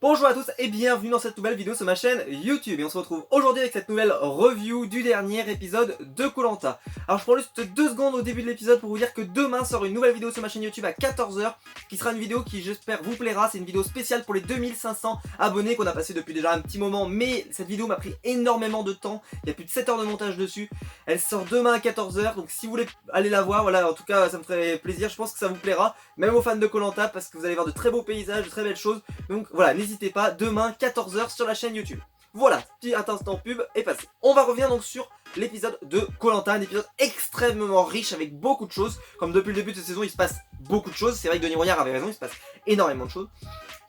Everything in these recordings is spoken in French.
Bonjour à tous et bienvenue dans cette nouvelle vidéo sur ma chaîne YouTube. Et on se retrouve aujourd'hui avec cette nouvelle review du dernier épisode de koh Lanta. Alors je prends juste 2 secondes au début de l'épisode pour vous dire que demain sort une nouvelle vidéo sur ma chaîne YouTube à 14 h, qui sera une vidéo qui j'espère vous plaira. C'est une vidéo spéciale pour les 2500 abonnés qu'on a passé depuis déjà un petit moment, mais cette vidéo m'a pris énormément de temps. Il y a plus de 7 heures de montage dessus. Elle sort demain à 14 h, donc si vous voulez aller la voir, voilà, en tout cas ça me ferait plaisir. Je pense que ça vous plaira, même aux fans de koh Lanta, parce que vous allez voir de très beaux paysages, de très belles choses. Donc voilà, n'hésitez pas, demain 14 h sur la chaîne YouTube. Voilà, petit instant pub est passé. On va revenir donc sur l'épisode de koh Lanta, un épisode extrêmement riche avec beaucoup de choses. Comme depuis le début de cette saison, il se passe beaucoup de choses. C'est vrai que Denis Royard avait raison, il se passe énormément de choses.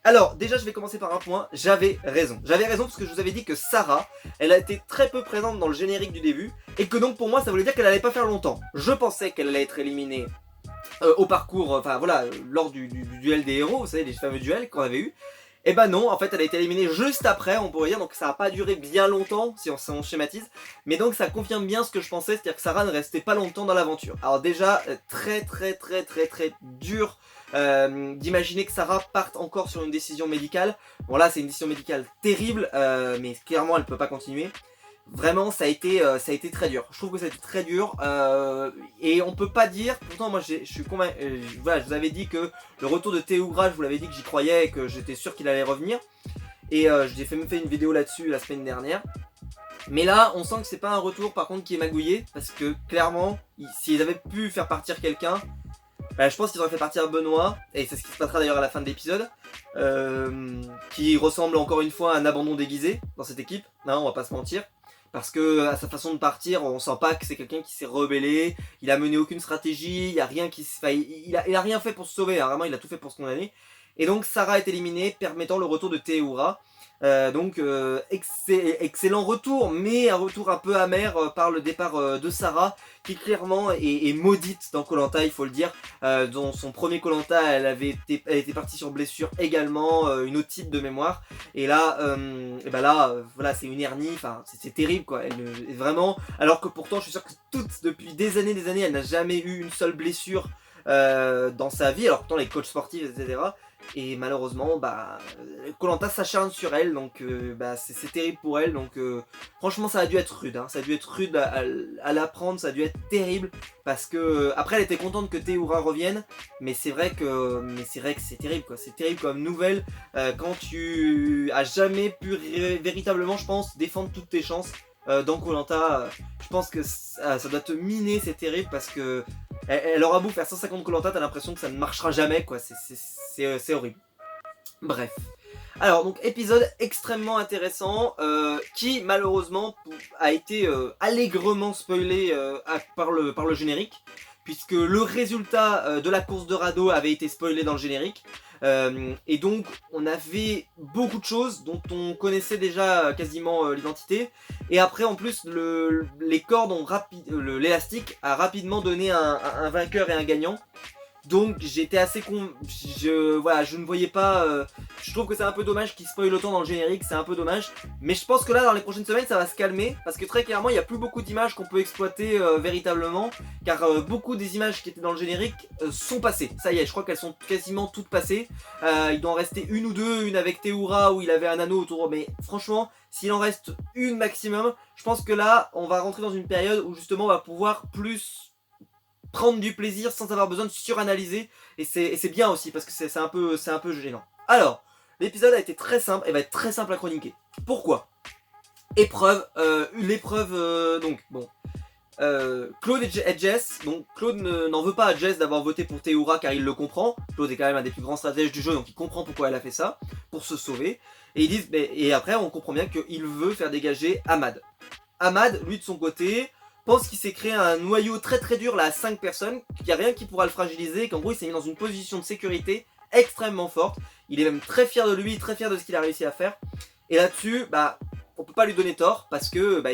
Alors déjà je vais commencer par un point, j'avais raison. J'avais raison parce que je vous avais dit que Sarah, elle a été très peu présente dans le générique du début, et que donc pour moi ça voulait dire qu'elle allait pas faire longtemps. Je pensais qu'elle allait être éliminée au parcours, enfin voilà, lors du duel des héros, vous savez, les fameux duels qu'on avait eu. Et bah non, en fait elle a été éliminée juste après, on pourrait dire, donc ça n'a pas duré bien longtemps si on schématise. Mais donc ça confirme bien ce que je pensais, c'est-à-dire que Sarah ne restait pas longtemps dans l'aventure. Alors déjà, très dur d'imaginer que Sarah parte encore sur une décision médicale. Bon là c'est une décision médicale terrible, mais clairement elle peut pas continuer. Vraiment ça a été très dur, je trouve que ça a été très dur, et on peut pas dire, pourtant moi je suis convaincu, voilà, je vous avais dit que le retour de Théoura, je vous l'avais dit que j'y croyais et que j'étais sûr qu'il allait revenir, et j'ai même fait une vidéo là-dessus la semaine dernière. Mais là on sent que c'est pas un retour par contre qui est magouillé, parce que clairement s'ils avaient pu faire partir quelqu'un, bah, je pense qu'ils auraient fait partir Benoît, et c'est ce qui se passera d'ailleurs à la fin de l'épisode, qui ressemble encore une fois à un abandon déguisé dans cette équipe, non, on va pas se mentir. Parce que à sa façon de partir, on sent pas que c'est quelqu'un qui s'est rebellé, il a mené aucune stratégie, il y a rien qui, enfin, il a rien fait pour se sauver, hein, vraiment il a tout fait pour se condamner. Et donc Sarah est éliminée, permettant le retour de Théoura. Excellent retour, mais un retour un peu amer par le départ de Sarah, qui clairement est maudite dans koh Lanta, il faut le dire. Dans son premier koh Lanta, elle était partie sur blessure également, une otite de mémoire. Et là, voilà, c'est une hernie, enfin c'est terrible quoi. Vraiment, alors que pourtant je suis sûr que depuis des années, elle n'a jamais eu une seule blessure dans sa vie. Alors pourtant les coachs sportifs, etc. Et malheureusement, bah, koh Lanta s'acharne sur elle, donc bah, c'est terrible pour elle. Donc franchement, ça a dû être rude, hein. Ça a dû être rude à l'apprendre, ça a dû être terrible. Parce que après, elle était contente que Théoura revienne, mais c'est vrai que c'est terrible, quoi. C'est terrible comme nouvelle quand tu as jamais pu véritablement, je pense, défendre toutes tes chances dans koh Lanta. Je pense que ça doit te miner, c'est terrible parce que elle aura beau faire 150 koh Lanta, t'as l'impression que ça ne marchera jamais, quoi. C'est horrible. Bref. Alors, donc, épisode extrêmement intéressant, qui, malheureusement, a été allègrement spoilé par le générique, puisque le résultat de la course de radeau avait été spoilé dans le générique. Et donc on avait beaucoup de choses dont on connaissait déjà quasiment l'identité, et après en plus les cordes ont l'élastique a rapidement donné un vainqueur et un gagnant. Donc j'étais assez voilà, je ne voyais pas, je trouve que c'est un peu dommage qu'ils spoilent autant dans le générique, c'est un peu dommage. Mais je pense que là dans les prochaines semaines ça va se calmer, parce que très clairement il n'y a plus beaucoup d'images qu'on peut exploiter véritablement. Car beaucoup des images qui étaient dans le générique sont passées, ça y est, je crois qu'elles sont quasiment toutes passées. Il doit en rester une ou deux, une avec Théoura où il avait un anneau autour, mais franchement s'il en reste une maximum, je pense que là on va rentrer dans une période où justement on va pouvoir plus prendre du plaisir sans avoir besoin de suranalyser, et c'est bien aussi parce que c'est un peu gênant. Alors, l'épisode a été très simple et va être très simple à chroniquer. Pourquoi? L'épreuve, donc bon, Claude et Jess. Donc Claude n'en veut pas à Jess d'avoir voté pour Théoura, car il le comprend. Claude est quand même un des plus grands stratèges du jeu, donc il comprend pourquoi elle a fait ça, pour se sauver. Et ils disent, et après on comprend bien qu'il veut faire dégager Ahmad. Ahmad, lui de son côté, pense qu'il s'est créé un noyau très dur là à 5 personnes, qu'il n'y a rien qui pourra le fragiliser, qu'en gros il s'est mis dans une position de sécurité extrêmement forte. Il est même très fier de lui, très fier de ce qu'il a réussi à faire. Et là-dessus, bah, on peut pas lui donner tort, parce que bah,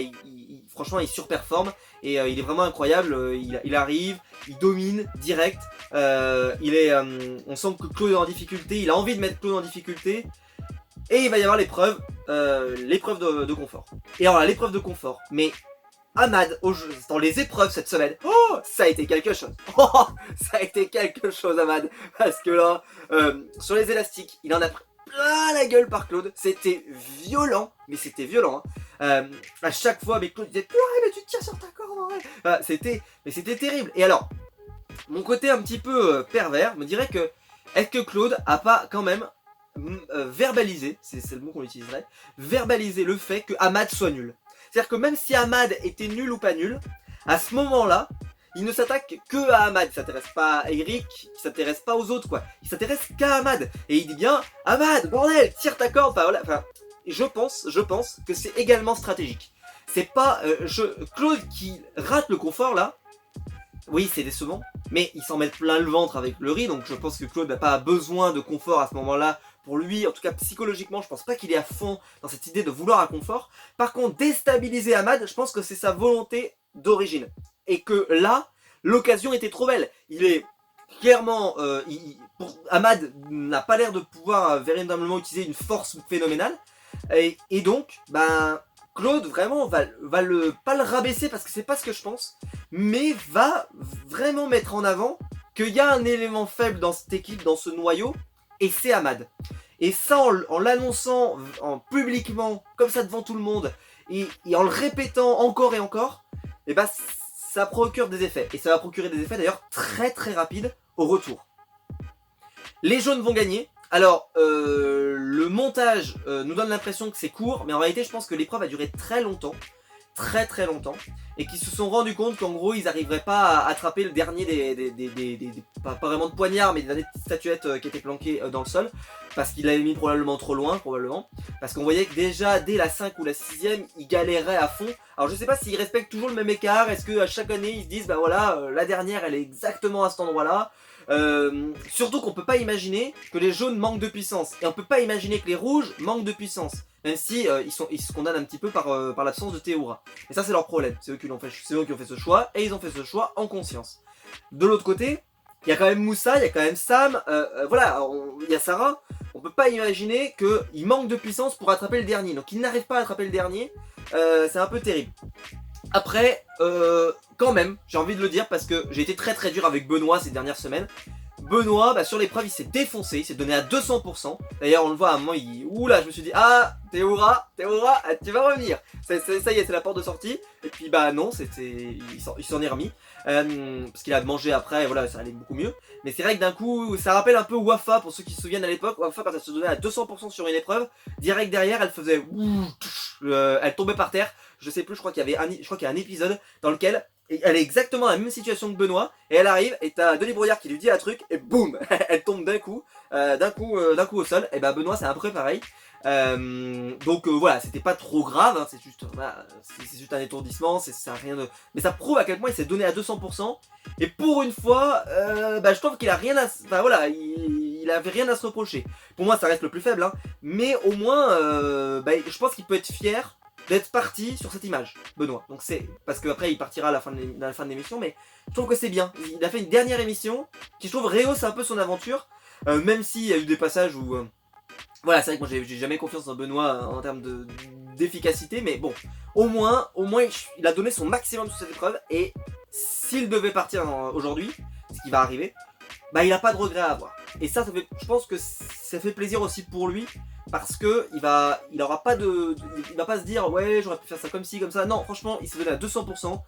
franchement il surperforme, et il est vraiment incroyable. Il arrive, il domine direct, on sent que Claude est en difficulté, il a envie de mettre Claude en difficulté. Et il va y avoir l'épreuve de confort. Et alors là, l'épreuve de confort, mais Ahmad, dans les épreuves cette semaine, oh, ça a été quelque chose. Oh, ça a été quelque chose, Ahmad. Parce que là, sur les élastiques, il en a pris plein la gueule par Claude. C'était violent, mais c'était violent. Hein. À chaque fois, mais Claude disait purée, mais tu tires sur ta corde, en vrai. C'était terrible. Et alors, mon côté un petit peu pervers me dirait que est-ce que Claude a pas quand même verbalisé, c'est le mot qu'on utiliserait, verbaliser le fait que Ahmad soit nul. C'est-à-dire que même si Ahmad était nul ou pas nul, à ce moment-là, il ne s'attaque que à Ahmad. Il s'intéresse pas à Eric, il s'intéresse pas aux autres, quoi. Il s'intéresse qu'à Ahmad. Et il dit bien, Ahmad, bordel, tire ta corde. Enfin, voilà. Enfin, je pense que c'est également stratégique. C'est pas Claude qui rate le confort là. Oui, c'est décevant, mais il s'en met plein le ventre avec le riz, donc je pense que Claude n'a pas besoin de confort à ce moment-là. Pour lui, en tout cas psychologiquement, je pense pas qu'il est à fond dans cette idée de vouloir un confort. Par contre, déstabiliser Ahmad, je pense que c'est sa volonté d'origine. Et que là, l'occasion était trop belle. Il est clairement... Ahmad n'a pas l'air de pouvoir véritablement utiliser une force phénoménale. Et donc, ben... Claude vraiment pas le rabaisser parce que c'est pas ce que je pense, mais va vraiment mettre en avant qu'il y a un élément faible dans cette équipe, dans ce noyau, et c'est Ahmad. Et ça en l'annonçant publiquement, comme ça devant tout le monde, et en le répétant encore et encore, et bah ça procure des effets. Et ça va procurer des effets d'ailleurs très très rapides au retour. Les jaunes vont gagner. Alors, le montage nous donne l'impression que c'est court, mais en réalité, je pense que l'épreuve a duré très longtemps, très longtemps, et qu'ils se sont rendus compte qu'en gros, ils n'arriveraient pas à attraper le dernier pas vraiment de poignards, mais des dernières petites statuettes qui étaient planquées dans le sol, parce qu'il l'avait mis probablement trop loin, parce qu'on voyait que déjà, dès la 5 ou la 6ème, ils galéraient à fond. Alors, je sais pas s'ils respectent toujours le même écart, est-ce qu'à chaque année, ils se disent, bah voilà, la dernière, elle est exactement à cet endroit-là. Surtout qu'on peut pas imaginer que les jaunes manquent de puissance, et on peut pas imaginer que les rouges manquent de puissance, même si ils se condamnent un petit peu par l'absence de Théoura. Et ça c'est leur problème, c'est eux qui ont fait ce choix, et ils ont fait ce choix en conscience. De l'autre côté, il y a quand même Moussa, il y a quand même Sam, voilà, il y a Sarah. On peut pas imaginer qu'ils manquent de puissance pour attraper le dernier, donc ils n'arrivent pas à attraper le dernier, c'est un peu terrible. Après, quand même, j'ai envie de le dire parce que j'ai été très dur avec Benoît ces dernières semaines. Benoît, bah, sur l'épreuve, il s'est défoncé, il s'est donné à 200%. D'ailleurs, on le voit à un moment, ouh je me suis dit, ah, Théoura, tu vas revenir. Ça y est, c'est la porte de sortie. Et puis, bah non, il s'en est remis. Parce qu'il a mangé après, et voilà, ça allait beaucoup mieux. Mais c'est vrai que d'un coup, ça rappelle un peu Wafa, pour ceux qui se souviennent à l'époque. Wafa, quand elle se donnait à 200% sur une épreuve, direct derrière, elle faisait elle tombait par terre. Je sais plus, je crois qu'il y a un épisode dans lequel elle est exactement dans la même situation que Benoît, et elle arrive, et t'as Denis Brouillard qui lui dit un truc, et boum, elle tombe d'un coup au sol, et bah Benoît c'est un peu pareil. Donc voilà, c'était pas trop grave, hein, c'est juste un étourdissement, ça a rien de... Mais ça prouve à quel point il s'est donné à 200%, et pour une fois, bah, je trouve qu'il a rien à... Enfin voilà, il avait rien à se reprocher. Pour moi ça reste le plus faible, hein, mais au moins, bah, je pense qu'il peut être fier d'être parti sur cette image, Benoît. Donc c'est parce qu'après il partira à la fin de l'émission, mais je trouve que c'est bien. Il a fait une dernière émission qui, je trouve, rehausse un peu son aventure, même s'il y a eu des passages où voilà, c'est vrai que moi j'ai jamais confiance en Benoît en termes d'efficacité, mais bon, au moins il a donné son maximum sur cette épreuve, et s'il devait partir aujourd'hui, ce qui va arriver, bah il a pas de regret à avoir. Et ça fait, je pense que ça fait plaisir aussi pour lui, parce que il va pas se dire ouais j'aurais pu faire ça comme ci comme ça. Non, franchement il s'est donné à 200%.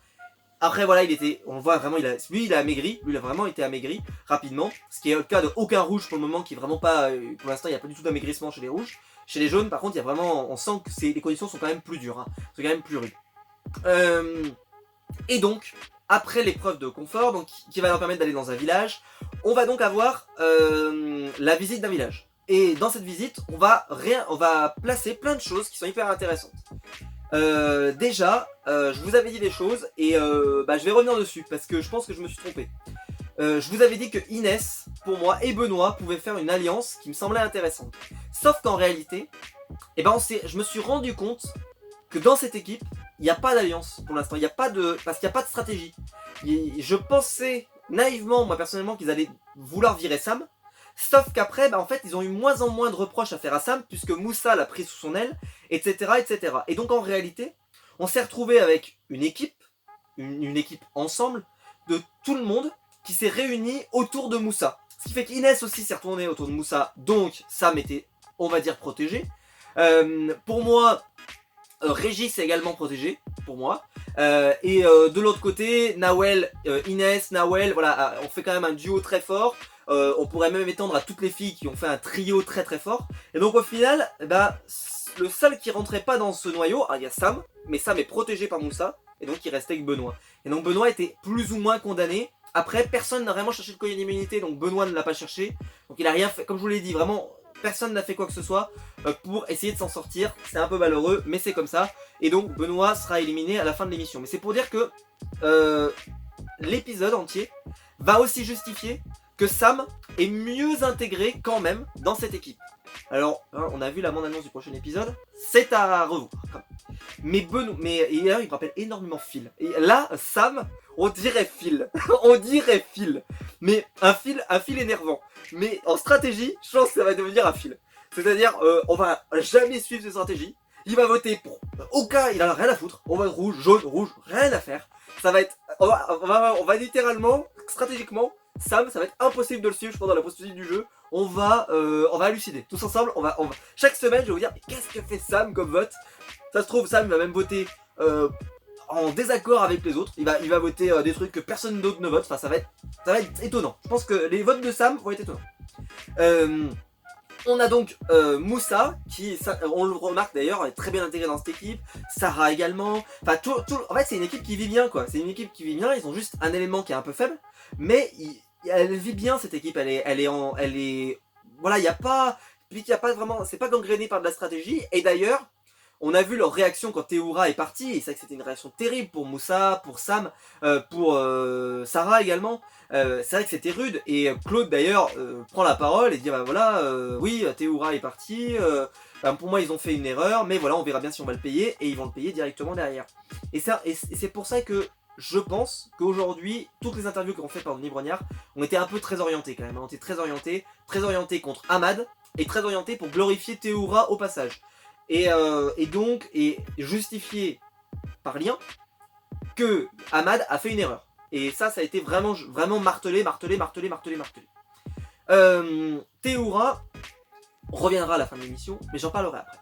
Après voilà, on voit vraiment, lui il a amaigri, lui il a vraiment été amaigri rapidement, ce qui est le cas de aucun rouge pour le moment, qui est vraiment pas, pour l'instant il n'y a pas du tout d'amaigrissement chez les rouges. Chez les jaunes par contre il y a vraiment, on sent que les conditions sont quand même plus dures, hein. C'est quand même plus rude. Et donc après l'épreuve de confort, donc qui va leur permettre d'aller dans un village, on va donc avoir la visite d'un village. Et dans cette visite, on va placer plein de choses qui sont hyper intéressantes. Déjà, je vous avais dit des choses, et je vais revenir dessus parce que je pense que je me suis trompé. Je vous avais dit que Inès, pour moi, et Benoît pouvaient faire une alliance qui me semblait intéressante. Sauf qu'en réalité, je me suis rendu compte que dans cette équipe, il n'y a pas d'alliance pour l'instant. Parce qu'il n'y a pas de stratégie. Je pensais naïvement, moi personnellement, qu'ils allaient vouloir virer Sam. Sauf qu'après, en fait, ils ont eu moins en moins de reproches à faire à Sam, puisque Moussa l'a pris sous son aile, etc. Et donc en réalité, on s'est retrouvé avec une équipe ensemble, de tout le monde, qui s'est réunie autour de Moussa. Ce qui fait qu'Inès aussi s'est retournée autour de Moussa, donc Sam était on va dire, protégé. Pour moi, Régis est également protégé, pour moi. Et de l'autre côté, Nawel, Inès, Nawel, voilà, on fait quand même un duo très fort. On pourrait même étendre à toutes les filles qui ont fait un trio très très fort. Et donc au final, bah, le seul qui rentrait pas dans ce noyau, il y a Sam, mais Sam est protégé par Moussa, et donc il restait avec Benoît. Et donc Benoît était plus ou moins condamné. Après, personne n'a vraiment cherché le collier d'immunité, donc Benoît ne l'a pas cherché. Donc il a rien fait, comme je vous l'ai dit, vraiment, personne n'a fait quoi que ce soit pour essayer de s'en sortir. C'est un peu malheureux, mais c'est comme ça. Et donc Benoît sera éliminé à la fin de l'émission. Mais c'est pour dire que l'épisode entier va aussi justifier que Sam est mieux intégré quand même dans cette équipe. Alors, hein, on a vu la bande-annonce du prochain épisode, c'est à revoir. Mais Benoît, et là, il me rappelle énormément Phil. Et là, Sam, on dirait Phil. On dirait Phil. Mais un fil énervant. Mais en stratégie, je pense que ça va devenir un Phil. C'est-à-dire, on va jamais suivre ses stratégies. Il va voter pour aucun, il en a rien à foutre. On va être rouge, jaune, rouge, rien à faire. Ça va être, on va littéralement, stratégiquement, Sam, ça va être impossible de le suivre, je pense, dans la possibilité du jeu. On va halluciner. Tous ensemble, on va... Chaque semaine, je vais vous dire, mais qu'est-ce que fait Sam comme vote? Ça se trouve, Sam, il va même voter en désaccord avec les autres. Il va voter des trucs que personne d'autre ne vote. Enfin, ça va être étonnant. Je pense que les votes de Sam vont être étonnants. On a donc Moussa, qui, on le remarque d'ailleurs, est très bien intégré dans cette équipe. Sarah également. Enfin, en fait, c'est une équipe qui vit bien, quoi. C'est une équipe qui vit bien. Ils ont juste un élément qui est un peu faible. Mais elle vit bien, cette équipe. Elle est... Voilà, il n'y a pas vraiment... C'est pas gangréné par de la stratégie. Et d'ailleurs, on a vu leur réaction quand Théoura est partie. Et c'est vrai que c'était une réaction terrible pour Moussa, pour Sam, pour Sarah également. C'est vrai que c'était rude. Et Claude d'ailleurs prend la parole et dit bah voilà, oui, Théoura est partie. Pour moi, ils ont fait une erreur. Mais voilà, on verra bien si on va le payer. Et ils vont le payer directement derrière. Et c'est pour ça que je pense qu'aujourd'hui, toutes les interviews qu'on fait par Denis Brognard ont été un peu très orientées quand même. On était très orientés contre Ahmad et très orientés pour glorifier Théoura au passage. Et donc, justifié par lien que Ahmad a fait une erreur. Et ça a été vraiment martelé. Théoura reviendra à la fin de l'émission, mais j'en parlerai après.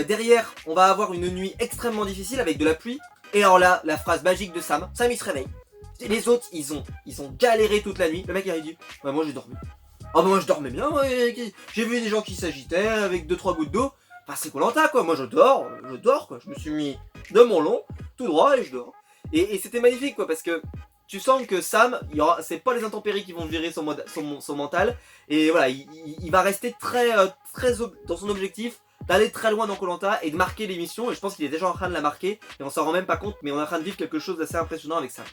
Derrière, on va avoir une nuit extrêmement difficile avec de la pluie. Et alors là, la phrase magique de Sam il se réveille. Les autres, ils ont galéré toute la nuit. Le mec il a dit, bah moi j'ai dormi. Ah bah moi je dormais bien, j'ai vu des gens qui s'agitaient avec 2-3 gouttes d'eau. Enfin c'est Koh-Lanta quoi, moi je dors quoi. Je me suis mis de mon long, tout droit et je dors. Et c'était magnifique quoi, parce que tu sens que Sam, c'est pas les intempéries qui vont virer son mental. Et voilà, il va rester très dans son objectif d'aller très loin dans Koh-Lanta et de marquer l'émission. Et je pense qu'il est déjà en train de la marquer et on s'en rend même pas compte, mais on est en train de vivre quelque chose d'assez impressionnant avec ça.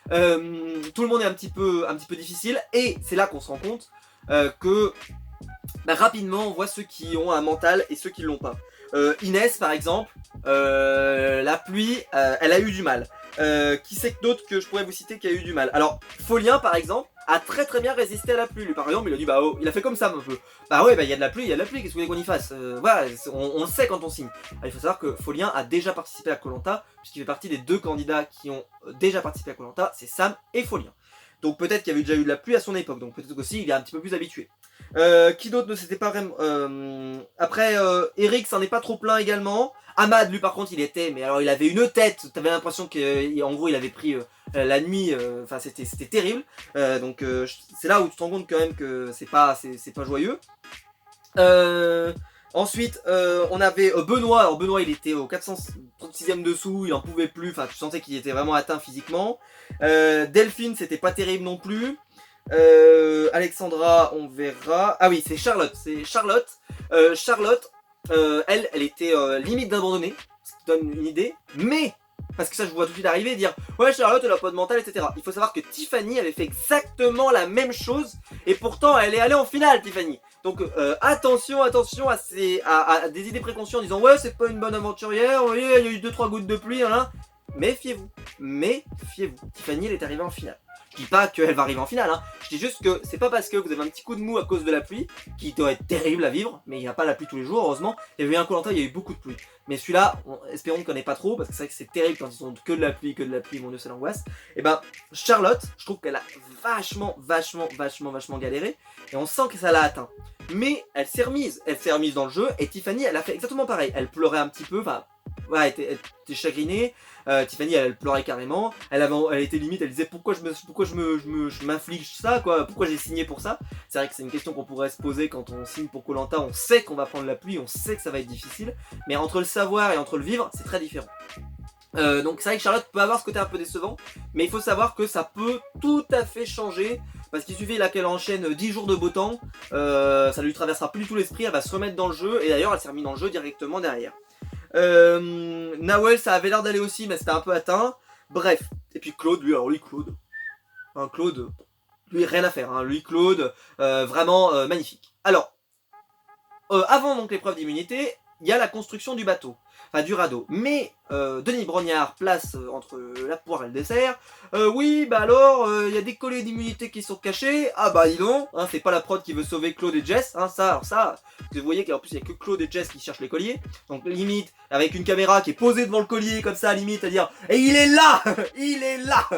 Tout le monde est un petit peu difficile et c'est là qu'on se rend compte que rapidement on voit ceux qui ont un mental et ceux qui l'ont pas. Inès par exemple, la pluie, elle a eu du mal. Qui c'est que d'autres que je pourrais vous citer qui a eu du mal? Alors Folien par exemple a très bien résisté à la pluie. Lui par exemple il a dit bah oh, il a fait comme ça un peu. Bah ouais, bah il y a de la pluie, qu'est-ce que vous voulez qu'on y fasse? Voilà, on le sait quand on signe. Alors, il faut savoir que Folien a déjà participé à Koh-Lanta, puisqu'il fait partie des 2 candidats qui ont déjà participé à Koh-Lanta, c'est Sam et Folien. Donc peut-être qu'il y avait déjà eu de la pluie à son époque, donc peut-être aussi il est un petit peu plus habitué. Qui d'autre ne s'était pas vraiment... Après, Eric s'en est pas trop plaint également. Ahmad, lui par contre, il était... Mais alors il avait une tête, t'avais l'impression qu'en gros il avait pris la nuit, enfin c'était terrible. Donc c'est là où tu te rends compte quand même que c'est pas joyeux. Ensuite, on avait Benoît. Alors Benoît, il était au 436e dessous, il en pouvait plus. Enfin, tu sentais qu'il était vraiment atteint physiquement. Delphine, c'était pas terrible non plus. Alexandra, on verra. Ah oui, c'est Charlotte. Charlotte, elle était limite d'abandonner, ce qui donne une idée. Mais parce que ça, je vous vois tout de suite arriver et dire ouais, Charlotte, elle a pas de mental, etc. Il faut savoir que Tiffany avait fait exactement la même chose et pourtant elle est allée en finale, Tiffany. Donc attention à des idées préconçues en disant ouais, c'est pas une bonne aventurière, vous voyez, il y a eu 2-3 gouttes de pluie, hein. Méfiez-vous. Tiffany, elle est arrivée en finale. Je dis pas qu'elle va arriver en finale, hein. Je dis juste que c'est pas parce que vous avez un petit coup de mou à cause de la pluie, qui doit être terrible à vivre, mais il n'y a pas la pluie tous les jours, heureusement. Il y avait eu un Koh-Lanta, il y a eu beaucoup de pluie. Mais celui-là, espérons qu'on n'ait pas trop, parce que c'est vrai que c'est terrible quand ils ont que de la pluie, mon dieu, c'est l'angoisse. Et ben, Charlotte, je trouve qu'elle a vachement galéré, et on sent que ça l'a atteint. Mais elle s'est remise dans le jeu, et Tiffany, elle a fait exactement pareil. Elle pleurait un petit peu, enfin, ouais, elle était chagrinée. Tiffany, elle pleurait carrément. Elle était limite, elle disait pourquoi je m'inflige ça, quoi. Pourquoi j'ai signé pour ça. C'est vrai que c'est une question qu'on pourrait se poser quand on signe pour Koh-Lanta. On sait qu'on va prendre la pluie, on sait que ça va être difficile. Mais entre le savoir et entre le vivre, c'est très différent. Donc c'est vrai que Charlotte peut avoir ce côté un peu décevant, mais il faut savoir que ça peut tout à fait changer, parce qu'il suffit là qu'elle enchaîne 10 jours de beau temps, ça lui traversera plus du tout l'esprit, elle va se remettre dans le jeu, et d'ailleurs elle s'est remise dans le jeu directement derrière. Nawel, ça avait l'air d'aller aussi, mais c'était un peu atteint. Bref, et puis Claude, lui, alors lui, Claude, lui rien à faire, hein. Lui, Claude, vraiment magnifique. Alors, avant donc l'épreuve d'immunité, il y a la construction du bateau, enfin du radeau. Mais Denis Brognard place entre la poire et le dessert. Oui, bah alors, il y a des colliers d'immunité qui sont cachés. Ah bah dis donc, hein, c'est pas la prod qui veut sauver Claude et Jess. Hein, alors ça, vous voyez qu'en plus il y a que Claude et Jess qui cherchent les colliers. Donc limite, avec une caméra qui est posée devant le collier comme ça, limite à dire « Et il est là. Il est là !»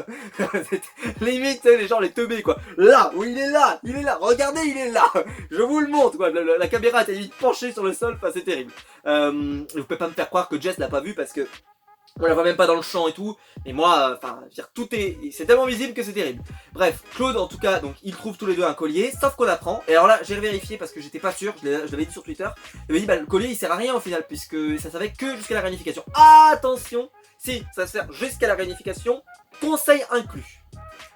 Limite, les gens, les teubés quoi. Là, oui il est là, regardez il est là. Je vous le montre quoi, la caméra était limite penchée sur le sol, enfin c'est terrible. Vous pouvez pas me faire croire que Jess l'a pas vu parce que on la voit même pas dans le champ et tout, mais moi, enfin, c'est tellement visible que c'est terrible. Bref, Claude en tout cas, donc ils trouvent tous les deux un collier, sauf qu'on apprend, et alors là j'ai vérifié parce que j'étais pas sûr, je l'avais dit sur Twitter, il m'avait dit bah le collier il sert à rien au final, puisque ça servait que jusqu'à la réunification. Attention, si, ça sert jusqu'à la réunification, conseil inclus.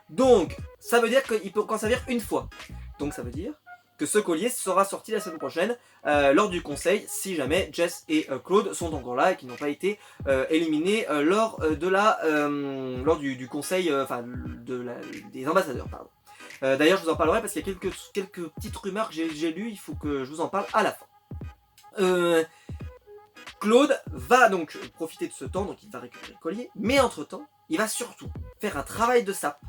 Donc, ça veut dire qu'il peut qu'en servir une fois. Donc ça veut dire que ce collier sera sorti la semaine prochaine lors du conseil, si jamais Jess et Claude sont encore là et qu'ils n'ont pas été éliminés lors du conseil, des ambassadeurs, pardon. D'ailleurs, je vous en parlerai parce qu'il y a quelques petites rumeurs que j'ai lues, il faut que je vous en parle à la fin. Claude va donc profiter de ce temps, donc il va récupérer le collier, mais entre-temps, il va surtout faire un travail de sape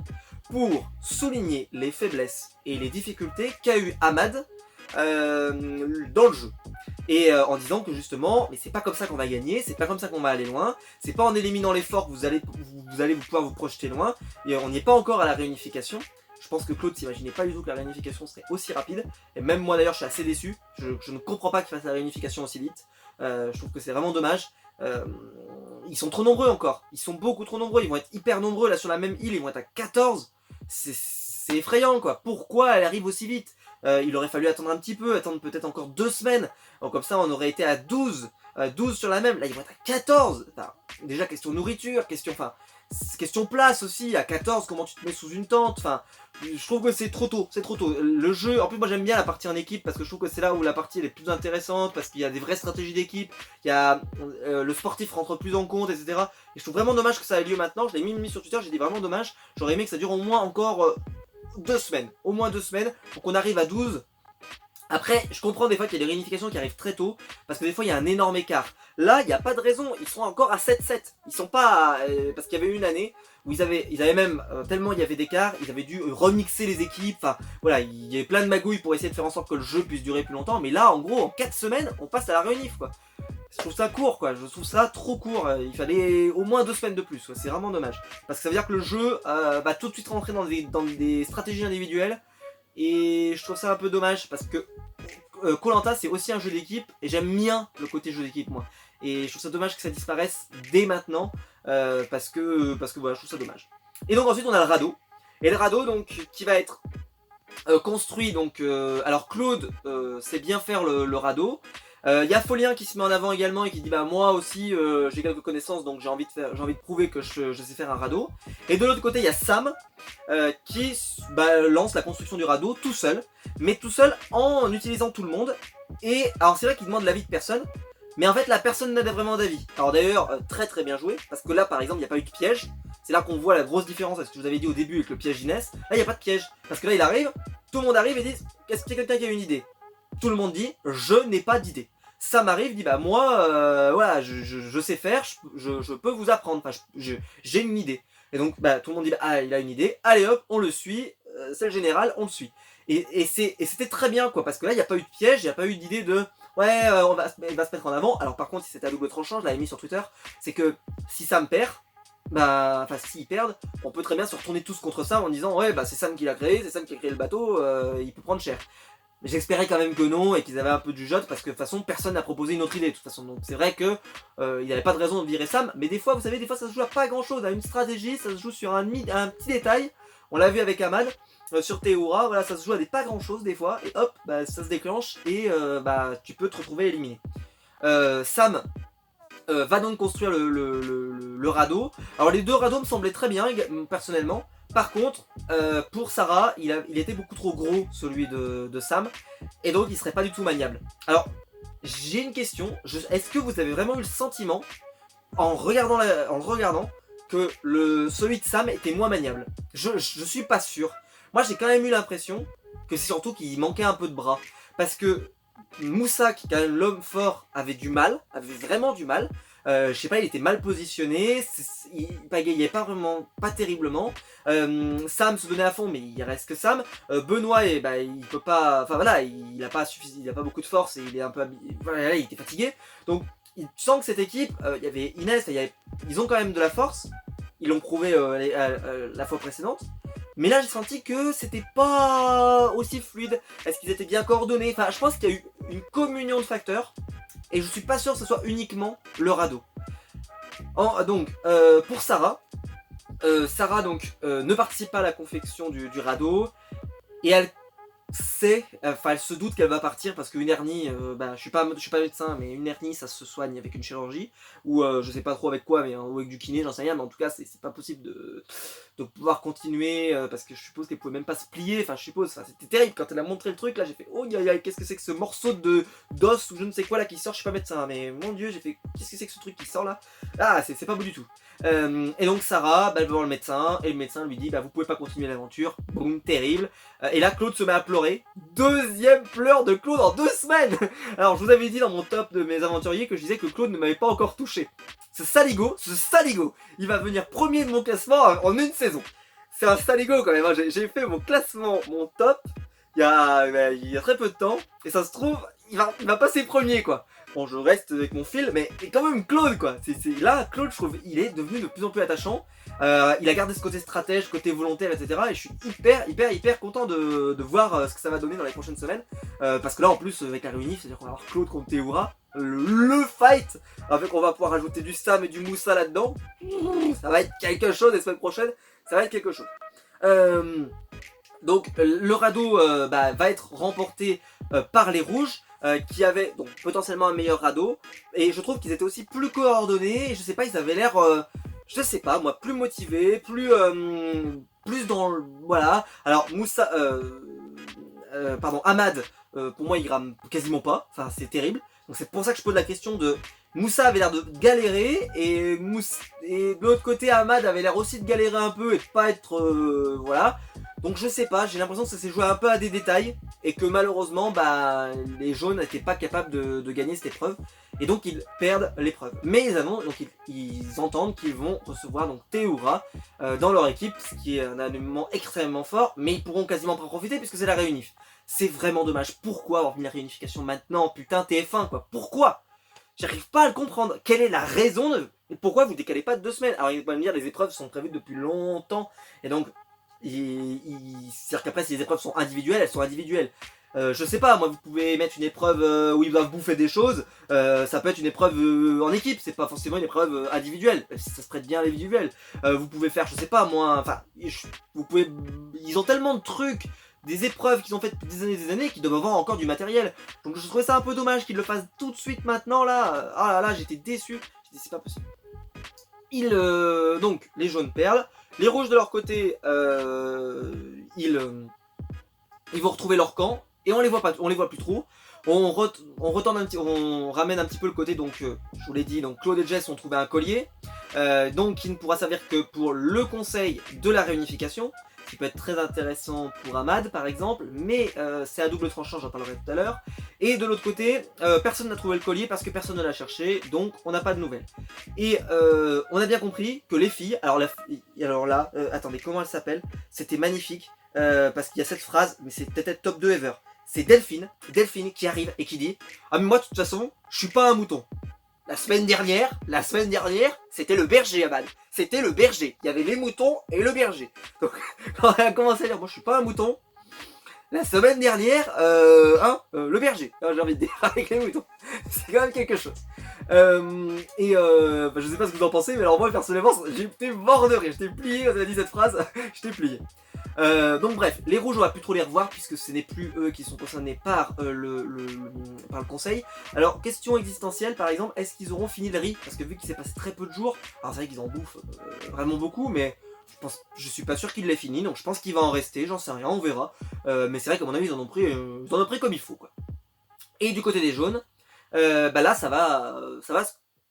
pour souligner les faiblesses et les difficultés qu'a eu Ahmad dans le jeu. Et en disant que justement, mais c'est pas comme ça qu'on va gagner, c'est pas comme ça qu'on va aller loin, c'est pas en éliminant les forts que vous allez pouvoir vous projeter loin, et on n'y est pas encore à la réunification. Je pense que Claude s'imaginait pas du tout que la réunification serait aussi rapide, et même moi d'ailleurs je suis assez déçu, je ne comprends pas qu'il fasse la réunification aussi vite, je trouve que c'est vraiment dommage. Ils sont trop nombreux encore, ils sont beaucoup trop nombreux, ils vont être hyper nombreux là sur la même île, ils vont être à 14, c'est effrayant quoi, pourquoi elle arrive aussi vite? Il aurait fallu attendre un petit peu, attendre peut-être encore 2 semaines, donc comme ça on aurait été à 12 sur la même, là ils vont être à 14, enfin, déjà question nourriture, question place aussi, à 14 comment tu te mets sous une tente, enfin je trouve que c'est trop tôt, le jeu, en plus moi j'aime bien la partie en équipe parce que je trouve que c'est là où la partie elle est plus intéressante, parce qu'il y a des vraies stratégies d'équipe, il y a le sportif rentre plus en compte, etc. Et je trouve vraiment dommage que ça ait lieu maintenant, je l'ai mis sur Twitter, j'ai dit vraiment dommage, j'aurais aimé que ça dure au moins encore 2 semaines, au moins 2 semaines, pour qu'on arrive à 12. Après, je comprends des fois qu'il y a des réunifications qui arrivent très tôt, parce que des fois il y a un énorme écart. Là, il n'y a pas de raison, ils sont encore à 7-7. Ils sont pas parce qu'il y avait eu une année où ils avaient même, tellement il y avait d'écart, ils avaient dû remixer les équipes, enfin voilà, il y avait plein de magouilles pour essayer de faire en sorte que le jeu puisse durer plus longtemps, mais là, en gros, en 4 semaines, on passe à la réunif, quoi. Je trouve ça court, quoi, je trouve ça trop court, il fallait au moins 2 semaines de plus, c'est vraiment dommage. Parce que ça veut dire que le jeu va tout de suite rentrer dans des stratégies individuelles, et je trouve ça un peu dommage, parce que Koh-Lanta c'est aussi un jeu d'équipe, et j'aime bien le côté jeu d'équipe moi. Et je trouve ça dommage que ça disparaisse dès maintenant, parce que voilà, je trouve ça dommage. Et donc ensuite on a le radeau, et le radeau donc qui va être construit, donc alors Claude sait bien faire le radeau. Y a Folien qui se met en avant également et qui dit bah moi aussi j'ai quelques connaissances, donc j'ai envie de prouver que je sais faire un radeau. Et de l'autre côté il y a Sam qui lance la construction du radeau tout seul, mais tout seul en utilisant tout le monde. Et alors c'est vrai qu'il demande l'avis de personne, mais en fait la personne n'a vraiment d'avis. Alors d'ailleurs très très bien joué, parce que là par exemple il n'y a pas eu de piège. C'est là qu'on voit la grosse différence avec ce que je vous avais dit au début avec le piège d'Inès. Là il n'y a pas de piège, parce que là il arrive, tout le monde arrive et dit est-ce qu'il y a quelqu'un qui a une idée? Tout le monde dit je n'ai pas d'idée. Ça m'arrive, dit bah moi voilà, je sais faire, je peux vous apprendre, enfin, j'ai une idée. Et donc bah, tout le monde dit ah il a une idée, allez hop on le suit, c'est le général, on le suit. Et c'était très bien quoi, parce que là il n'y a pas eu de piège, il n'y a pas eu d'idée de ouais il va se mettre en avant. Alors par contre si c'était à double tranchant, je l'avais mis sur Twitter, c'est que si Sam perd, bah, enfin s'ils perdent, on peut très bien se retourner tous contre Sam en disant ouais bah c'est Sam qui l'a créé, c'est Sam qui a créé le bateau, il peut prendre cher. Mais j'espérais quand même que non et qu'ils avaient un peu de jugeote parce que de toute façon personne n'a proposé une autre idée de toute façon. Donc c'est vrai que il n'y avait pas de raison de virer Sam, mais des fois vous savez, des fois ça se joue à pas grand chose, à une stratégie, ça se joue sur un petit détail. On l'a vu avec Ahmad sur Théoura, voilà, ça se joue à des pas grand chose des fois et hop, bah, ça se déclenche et bah, tu peux te retrouver éliminé. Sam va donc construire le radeau. Alors les deux radeaux me semblaient très bien personnellement. Par contre, pour Sarah, il était beaucoup trop gros celui de Sam, et donc il serait pas du tout maniable. Alors, j'ai une question, est-ce que vous avez vraiment eu le sentiment, en le regardant, que celui de Sam était moins maniable? Je suis pas sûr. Moi j'ai quand même eu l'impression que c'est surtout qu'il manquait un peu de bras. Parce que Moussa, qui est quand même l'homme fort, avait vraiment du mal. Je sais pas, il était mal positionné, il pagayait pas vraiment, pas terriblement. Sam se donnait à fond, mais il reste que Sam. Benoît, il peut pas, enfin voilà, il a pas beaucoup de force et il est un peu, voilà, il était fatigué. Donc, tu sens que cette équipe, il y avait Inès, ils ont quand même de la force. Ils l'ont prouvé la fois précédente. Mais là, j'ai senti que c'était pas aussi fluide. Est-ce qu'ils étaient bien coordonnés? Enfin, je pense qu'il y a eu une communion de facteurs. Et je suis pas sûr que ce soit uniquement le radeau. Donc, pour Sarah, donc, ne participe pas à la confection du radeau. Et elle se doute qu'elle va partir parce qu'une hernie, je suis pas médecin, mais une hernie ça se soigne avec une chirurgie, ou je sais pas trop avec quoi, mais ou avec du kiné, j'en sais rien, mais en tout cas c'est pas possible de pouvoir continuer parce que je suppose qu'elle pouvait même pas se plier, enfin je suppose, c'était terrible quand elle a montré le truc là, j'ai fait oh qu'est-ce que c'est que ce morceau d'os ou je ne sais quoi là qui sort, je suis pas médecin, mais mon dieu, j'ai fait qu'est-ce que c'est que ce truc qui sort là, ah c'est pas beau du tout. Et donc Sarah, elle va voir le médecin, et le médecin lui dit vous pouvez pas continuer l'aventure, boum, terrible. Et là Claude se met à pleurer, deuxième pleur de Claude en 2 semaines. Alors je vous avais dit dans mon top de mes aventuriers que je disais que Claude ne m'avait pas encore touché. Ce saligo, il va venir premier de mon classement en une saison. C'est un saligo quand même, hein. J'ai fait mon classement, mon top, il y a très peu de temps, et ça se trouve, il va passer premier quoi. Bon, je reste avec mon fil, mais quand même Claude quoi. Là, Claude, je trouve, il est devenu de plus en plus attachant. Il a gardé ce côté stratège, côté volontaire, etc. Et je suis hyper content de voir ce que ça va donner dans les prochaines semaines. Parce que là, en plus, avec la réunif, c'est-à-dire qu'on va avoir Claude contre Théoura, le fight. Avec, on va pouvoir ajouter du Sam et du Moussa là-dedans. Ça va être quelque chose, les semaines prochaines, ça va être quelque chose. Donc, le radeau va être remporté par les rouges. Qui avaient donc potentiellement un meilleur radeau, et je trouve qu'ils étaient aussi plus coordonnés, et je sais pas, ils avaient l'air, je sais pas moi, plus motivés, plus dans le, voilà. Alors Moussa, Ahmad, pour moi il rame quasiment pas, enfin c'est terrible, donc c'est pour ça que je pose la question de Moussa avait l'air de galérer, et de l'autre côté Ahmad avait l'air aussi de galérer un peu et de pas être, voilà. Donc je sais pas, j'ai l'impression que ça s'est joué un peu à des détails et que malheureusement les jaunes n'étaient pas capables de gagner cette épreuve et donc ils perdent l'épreuve. Mais ils entendent qu'ils vont recevoir donc Théoura dans leur équipe, ce qui est un élément extrêmement fort, mais ils pourront quasiment pas en profiter puisque c'est la réunif. C'est vraiment dommage. Pourquoi avoir mis la réunification maintenant? Putain, TF1 quoi, pourquoi? J'arrive pas à le comprendre. Quelle est la raison pourquoi vous décalez pas de 2 semaines? Alors il va me dire les épreuves sont prévues depuis longtemps et donc c'est-à-dire qu'après si les épreuves sont individuelles, elles sont individuelles. Je sais pas, moi vous pouvez mettre une épreuve où ils doivent bouffer des choses, ça peut être une épreuve en équipe, c'est pas forcément une épreuve individuelle, même si ça se prête bien à l'individuel. Vous pouvez faire, je sais pas moi, enfin, ils ont tellement de trucs, des épreuves qu'ils ont faites depuis des années qu'ils doivent avoir encore du matériel. Donc je trouvais ça un peu dommage qu'ils le fassent tout de suite maintenant là. Ah là là, j'étais déçu, j'ai dit c'est pas possible. Donc les jaunes perdent. Les rouges de leur côté, ils vont retrouver leur camp et on les voit plus trop. On ramène un petit peu le côté, donc je vous l'ai dit, donc Claude et Jess ont trouvé un collier, donc qui ne pourra servir que pour le conseil de la réunification. qui peut être très intéressant pour Ahmad par exemple, mais c'est à double tranchant, j'en parlerai tout à l'heure. Et de l'autre côté, personne n'a trouvé le collier parce que personne ne l'a cherché, donc on n'a pas de nouvelles. Et on a bien compris que les filles, alors là, attendez, comment elle s'appelle? C'était magnifique, parce qu'il y a cette phrase, mais c'est peut-être top 2 ever. C'est Delphine qui arrive et qui dit « Ah mais moi de toute façon, je suis pas un mouton. La semaine dernière, c'était le berger, Ahmad. C'était le berger. Il y avait les moutons et le berger. » Donc quand elle a commencé à dire « Moi je suis pas un mouton. » La semaine dernière, le berger, j'ai envie de dire, avec les moutons. C'est quand même quelque chose. Je sais pas ce que vous en pensez, mais alors moi personnellement, j'étais mort de rire. J'étais plié quand elle a dit cette phrase. J'étais plié. Donc bref, les rouges on va plus trop les revoir puisque ce n'est plus eux qui sont concernés par le conseil. Alors question existentielle par exemple, est-ce qu'ils auront fini le riz? Parce que vu qu'il s'est passé très peu de jours, alors c'est vrai qu'ils en bouffent vraiment beaucoup, mais je suis pas sûr qu'il l'ait fini, donc je pense qu'il va en rester, j'en sais rien, on verra. Mais c'est vrai qu'à mon avis ils en ont pris comme il faut quoi. Et du côté des jaunes, là ça va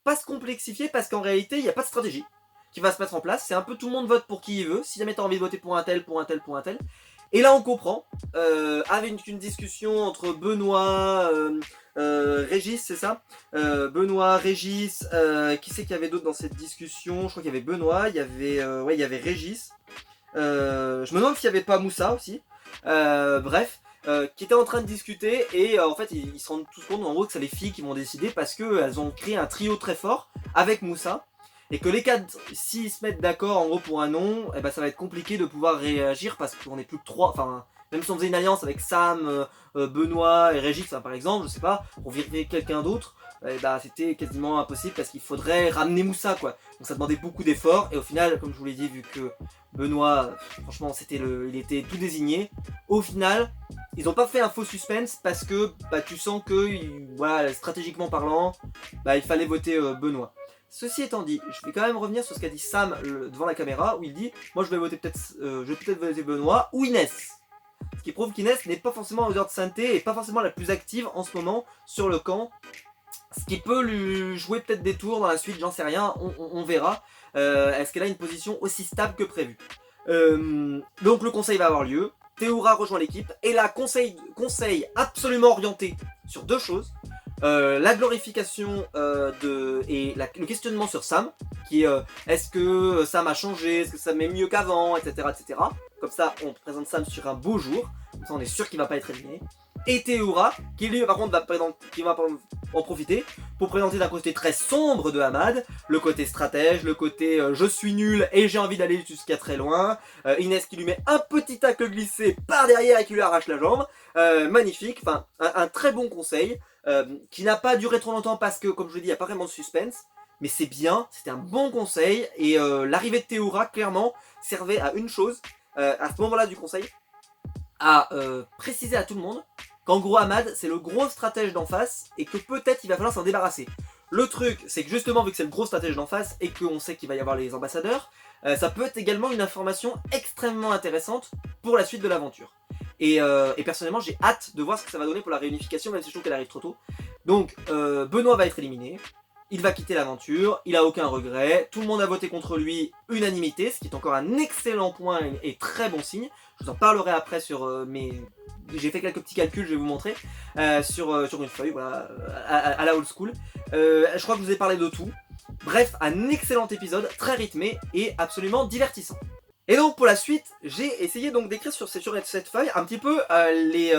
pas se complexifier parce qu'en réalité il n'y a pas de stratégie qui va se mettre en place. C'est un peu tout le monde vote pour qui il veut. Si jamais tu as envie de voter pour un tel, pour un tel, pour un tel. Et là on comprend, avec une discussion entre Benoît, Régis, c'est ça, Benoît, Régis, qui c'est qu'il y avait d'autre dans cette discussion? Je crois qu'il y avait Benoît, il y avait Régis. Je me demande s'il n'y avait pas Moussa aussi. Bref. Qui étaient en train de discuter et en fait ils se rendent tous compte en gros que c'est les filles qui vont décider parce qu'elles ont créé un trio très fort avec Moussa et que les quatre, s'ils se mettent d'accord en gros pour un nom, et ben ça va être compliqué de pouvoir réagir parce qu'on n'est plus que trois, enfin même si on faisait une alliance avec Sam, Benoît et Régis par exemple, je sais pas, pour virer quelqu'un d'autre, c'était quasiment impossible parce qu'il faudrait ramener Moussa quoi. Donc ça demandait beaucoup d'efforts et au final, comme je vous l'ai dit, vu que Benoît, franchement il était tout désigné, au final ils n'ont pas fait un faux suspense parce que tu sens que, voilà, stratégiquement parlant, il fallait voter Benoît. Ceci étant dit, je vais quand même revenir sur ce qu'a dit Sam devant la caméra où il dit « Moi je vais peut-être voter Benoît ou Inès ». Ce qui prouve qu'Inès n'est pas forcément aux heures de santé et pas forcément la plus active en ce moment sur le camp. Ce qui peut lui jouer peut-être des tours dans la suite, j'en sais rien, on verra. Est-ce qu'elle a une position aussi stable que prévu? Donc le conseil va avoir lieu. Théoura rejoint l'équipe et là conseil absolument orienté sur deux choses. La glorification et le questionnement sur Sam, qui est est-ce que Sam a changé, est-ce que Sam est mieux qu'avant, etc., etc. Comme ça, on présente Sam sur un beau jour, comme ça on est sûr qu'il va pas être éliminé. Et Théoura, qui lui par contre va en profiter pour présenter d'un côté très sombre de Ahmad, le côté stratège, le côté je suis nul et j'ai envie d'aller jusqu'à très loin, Inès qui lui met un petit tacle glissé par derrière et qui lui arrache la jambe, magnifique, enfin un très bon conseil, qui n'a pas duré trop longtemps parce que comme je l'ai dit il n'y a pas vraiment de suspense, mais c'est bien, c'était un bon conseil et l'arrivée de Théoura clairement servait à une chose, à ce moment là du conseil, à préciser à tout le monde qu'en gros Ahmad c'est le gros stratège d'en face et que peut-être il va falloir s'en débarrasser. Le truc c'est que justement vu que c'est le gros stratège d'en face et qu'on sait qu'il va y avoir les ambassadeurs, ça peut être également une information extrêmement intéressante pour la suite de l'aventure. Et personnellement j'ai hâte de voir ce que ça va donner pour la réunification, même si je trouve qu'elle arrive trop tôt. Donc Benoît va être éliminé, il va quitter l'aventure, il a aucun regret, tout le monde a voté contre lui, unanimité, ce qui est encore un excellent point et très bon signe. Je vous en parlerai après sur mes... J'ai fait quelques petits calculs, je vais vous montrer, sur une feuille, voilà, à la old school. Je crois que je vous ai parlé de tout. Bref, un excellent épisode, très rythmé et absolument divertissant. Et donc pour la suite, j'ai essayé donc d'écrire sur cette feuille un petit peu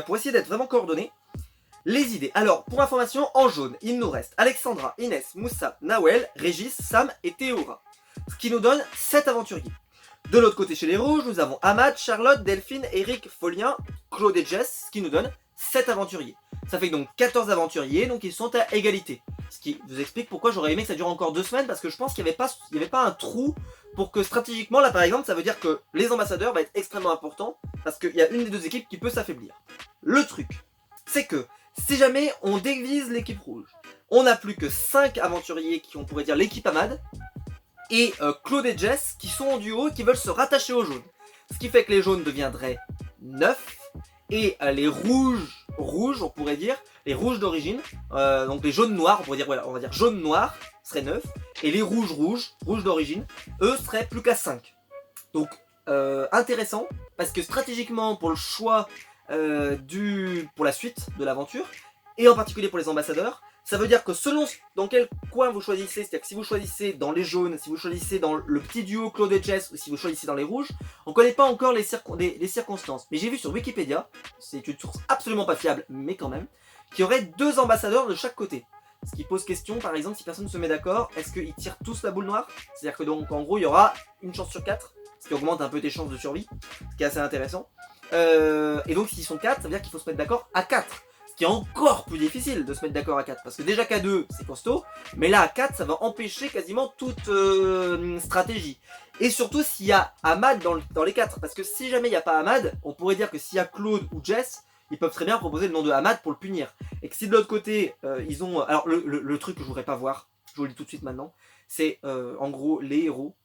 pour essayer d'être vraiment coordonné. Les idées. Alors, pour information, en jaune, il nous reste Alexandra, Inès, Moussa, Nawel, Régis, Sam et Théoura. Ce qui nous donne 7 aventuriers. De l'autre côté, chez les rouges, nous avons Ahmad, Charlotte, Delphine, Eric, Folien, Claude et Jess, ce qui nous donne 7 aventuriers. Ça fait donc 14 aventuriers, donc ils sont à égalité. Ce qui vous explique pourquoi j'aurais aimé que ça dure encore 2 semaines, parce que je pense qu'il n'y avait pas un trou pour que stratégiquement, là par exemple, ça veut dire que les ambassadeurs vont être extrêmement importants, parce qu'il y a une des deux équipes qui peut s'affaiblir. Le truc, c'est que si jamais on divise l'équipe rouge, on n'a plus que 5 aventuriers qui on pourrait dire l'équipe Ahmad, et Claude et Jess qui sont en duo et qui veulent se rattacher aux jaunes. Ce qui fait que les jaunes deviendraient 9, et les rouges, on pourrait dire, les rouges d'origine, donc les jaunes noirs, on pourrait dire, voilà, on va dire jaune noir, serait 9, et les rouges d'origine, eux seraient plus qu'à 5. Donc intéressant, parce que stratégiquement, pour le choix pour la suite de l'aventure, et en particulier pour les ambassadeurs, ça veut dire que selon dans quel coin vous choisissez, c'est-à-dire que si vous choisissez dans les jaunes, si vous choisissez dans le petit duo Claude et Jess, ou si vous choisissez dans les rouges, on ne connaît pas encore les circonstances. Mais j'ai vu sur Wikipédia, c'est une source absolument pas fiable, mais quand même, qu'il y aurait 2 ambassadeurs de chaque côté. Ce qui pose question, par exemple, si personne ne se met d'accord, est-ce qu'ils tirent tous la boule noire? C'est-à-dire que donc en gros il y aura une chance sur 4, ce qui augmente un peu tes chances de survie, ce qui est assez intéressant. Et donc s'ils sont 4, ça veut dire qu'il faut se mettre d'accord à 4. Ce qui est encore plus difficile de se mettre d'accord à 4, parce que déjà qu'à 2 c'est costaud, mais là à 4 ça va empêcher quasiment toute stratégie. Et surtout s'il y a Ahmad dans les 4, parce que si jamais il n'y a pas Ahmad, on pourrait dire que s'il y a Claude ou Jess, ils peuvent très bien proposer le nom de Ahmad pour le punir. Et que si de l'autre côté, ils ont... Alors le truc que je voudrais pas voir, je vous le dis tout de suite maintenant, c'est en gros les héros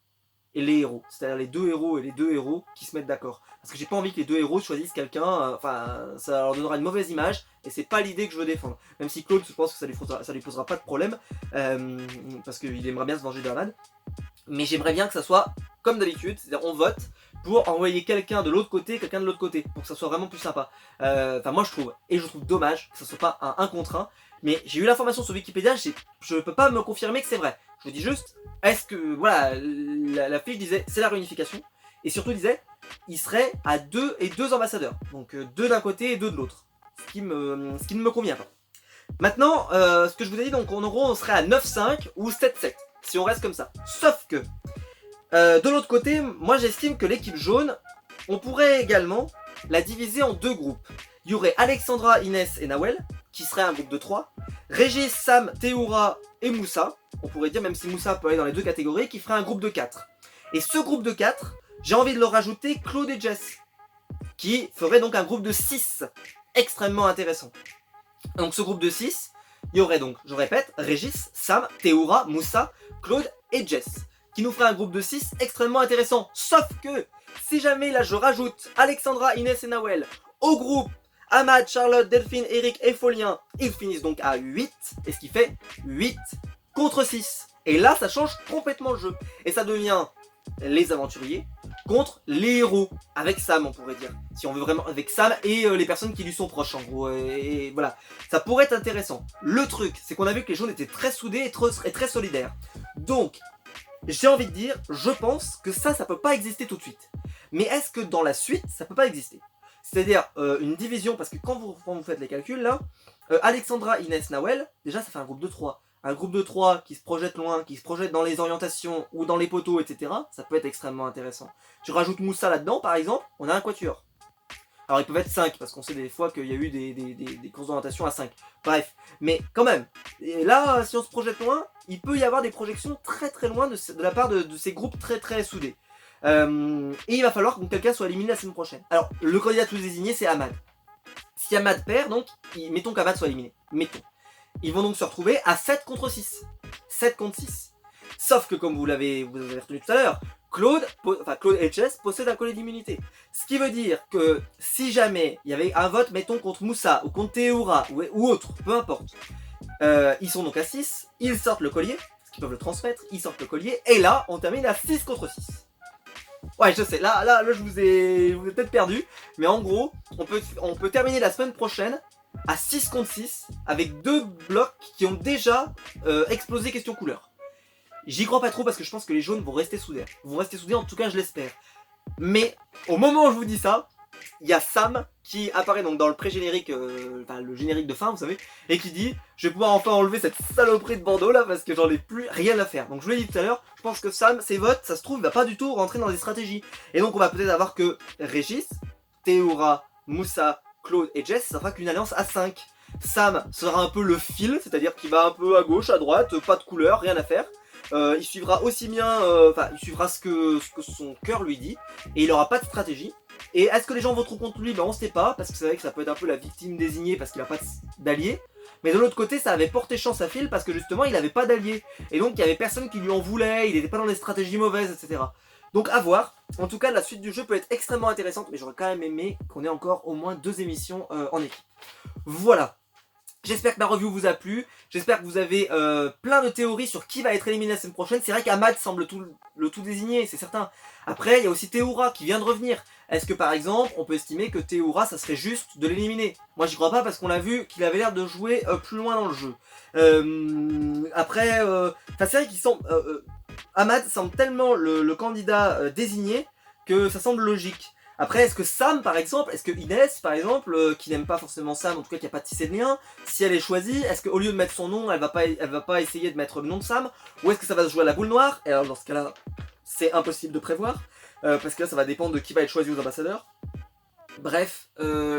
et les héros. C'est-à-dire les 2 héros et les 2 héros qui se mettent d'accord. Parce que j'ai pas envie que les 2 héros choisissent quelqu'un, enfin ça leur donnera une mauvaise image, et c'est pas l'idée que je veux défendre. Même si Claude, je pense que ça lui posera pas de problème, parce qu'il aimerait bien se venger de Ahmad. Mais j'aimerais bien que ça soit comme d'habitude, c'est-à-dire on vote pour envoyer quelqu'un de l'autre côté, quelqu'un de l'autre côté, pour que ça soit vraiment plus sympa. Enfin moi je trouve, et je trouve dommage que ça soit pas un 1 contre 1, mais j'ai eu l'information sur Wikipédia, je peux pas me confirmer que c'est vrai. Je vous dis juste, est-ce que, voilà, la fiche disait c'est la réunification, et surtout disait, il serait à 2 et 2 ambassadeurs, donc 2 d'un côté et 2 de l'autre, ce qui ne me convient pas. Maintenant, ce que je vous ai dit, donc en gros on serait à 9-5 ou 7-7, si on reste comme ça. Sauf que, de l'autre côté, moi j'estime que l'équipe jaune, on pourrait également la diviser en 2 groupes. Il y aurait Alexandra, Inès et Nawel, qui serait un groupe de 3. Régis, Sam, Théoura et Moussa, on pourrait dire, même si Moussa peut aller dans les 2 catégories, qui ferait un groupe de 4. Et ce groupe de 4, j'ai envie de le rajouter Claude et Jess, qui ferait donc un groupe de 6, extrêmement intéressant. Donc ce groupe de 6, il y aurait donc, je répète, Régis, Sam, Théoura, Moussa, Claude et Jess, qui nous ferait un groupe de 6 extrêmement intéressant. Sauf que, si jamais là je rajoute Alexandra, Inès et Nawel au groupe Ahmad, Charlotte, Delphine, Eric et Folien, ils finissent donc à 8, et ce qui fait 8 contre 6. Et là ça change complètement le jeu, et ça devient les aventuriers contre les héros, avec Sam on pourrait dire, si on veut vraiment, avec Sam et les personnes qui lui sont proches en gros, et voilà, ça pourrait être intéressant. Le truc, c'est qu'on a vu que les jaunes étaient très soudés et très solidaires, donc j'ai envie de dire, je pense que ça peut pas exister tout de suite. Mais est-ce que dans la suite, ça peut pas exister? C'est-à-dire une division, parce que quand vous faites les calculs là, Alexandra, Inès, Nawel, déjà ça fait un groupe de 3. Un groupe de 3 qui se projette loin, qui se projette dans les orientations ou dans les poteaux, etc. Ça peut être extrêmement intéressant. Tu rajoutes Moussa là-dedans par exemple, on a un quatuor. Alors ils peuvent être 5, parce qu'on sait des fois qu'il y a eu des courses d'orientation à 5. Bref, mais quand même. Et là, si on se projette loin, il peut y avoir des projections très très loin de la part de ces groupes très très soudés. Et il va falloir que quelqu'un soit éliminé la semaine prochaine. Alors, le candidat tout désigné, c'est Ahmad. Si Ahmad perd, donc, mettons qu'Ahmad soit éliminé. Mettons. Ils vont donc se retrouver à 7 contre 6. 7 contre 6. Sauf que, comme vous l'avez retenu tout à l'heure, Claude et Jess possèdent un collier d'immunité. Ce qui veut dire que si jamais il y avait un vote, mettons, contre Moussa ou contre Théoura ou autre, peu importe, ils sont donc à 6, ils sortent le collier, parce qu'ils peuvent le transmettre, ils sortent le collier, et là, on termine à 6 contre 6. Ouais, je sais, là je vous ai peut-être perdu, mais en gros, on peut terminer la semaine prochaine à 6 contre 6, avec 2 blocs qui ont déjà explosé question couleur. J'y crois pas trop parce que je pense que les jaunes vont rester soudés. En tout cas je l'espère. Mais au moment où je vous dis ça, il y a Sam qui apparaît donc dans le pré-générique, enfin le générique de fin vous savez, et qui dit je vais pouvoir enfin enlever cette saloperie de bandeau là parce que j'en ai plus rien à faire. Donc je vous l'ai dit tout à l'heure, je pense que Sam, ses votes, ça se trouve, il va pas du tout rentrer dans les stratégies. Et donc on va peut-être avoir que Régis, Théoura, Moussa, Claude et Jess, ça fera qu'une alliance à 5. Sam sera un peu le fil, c'est-à-dire qu'il va un peu à gauche, à droite, pas de couleur, rien à faire. Il suivra aussi bien, il suivra ce que son cœur lui dit, et il aura pas de stratégie. Et est-ce que les gens voteront contre lui? Ben on sait pas, parce que c'est vrai que ça peut être un peu la victime désignée parce qu'il a pas d'alliés. Mais de l'autre côté, ça avait porté chance à Phil parce que justement il avait pas d'alliés. Et donc il y avait personne qui lui en voulait, il était pas dans des stratégies mauvaises, etc. Donc à voir. En tout cas, la suite du jeu peut être extrêmement intéressante, mais j'aurais quand même aimé qu'on ait encore au moins 2 émissions en équipe. Voilà. J'espère que ma review vous a plu, j'espère que vous avez plein de théories sur qui va être éliminé la semaine prochaine. C'est vrai qu'Ahmad semble le tout désigné, c'est certain. Après, il y a aussi Théoura qui vient de revenir. Est-ce que par exemple, on peut estimer que Théoura, ça serait juste de l'éliminer? Moi j'y crois pas parce qu'on a vu qu'il avait l'air de jouer plus loin dans le jeu. Après, c'est vrai qu'il semble... Ahmad semble tellement le candidat désigné que ça semble logique. Après, est-ce que Sam, par exemple, est-ce que Inès, par exemple, qui n'aime pas forcément Sam, en tout cas qui n'a pas tissé de lien, si elle est choisie, est-ce qu'au lieu de mettre son nom, elle va pas essayer de mettre le nom de Sam, ou est-ce que ça va se jouer à la boule noire? Et alors dans ce cas-là, c'est impossible de prévoir, parce que là ça va dépendre de qui va être choisi aux ambassadeurs. Bref,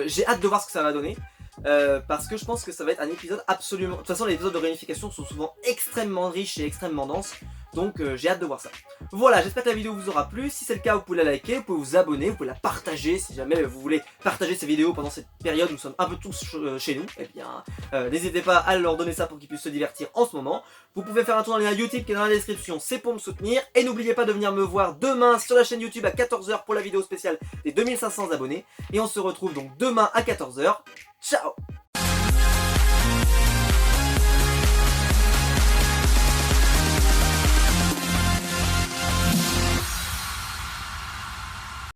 j'ai hâte de voir ce que ça va donner. Parce que je pense que ça va être un épisode absolument... De toute façon, les épisodes de réunification sont souvent extrêmement riches et extrêmement denses. Donc j'ai hâte de voir ça. Voilà, j'espère que la vidéo vous aura plu. Si c'est le cas, vous pouvez la liker, vous pouvez vous abonner, vous pouvez la partager. Si jamais vous voulez partager ces vidéos pendant cette période où nous sommes un peu tous chez nous, eh bien, n'hésitez pas à leur donner ça pour qu'ils puissent se divertir en ce moment. Vous pouvez faire un tour dans le lien YouTube qui est dans la description, c'est pour me soutenir. Et n'oubliez pas de venir me voir demain sur la chaîne YouTube à 14 h pour la vidéo spéciale des 2500 abonnés. Et on se retrouve donc demain à 14 h. Ciao!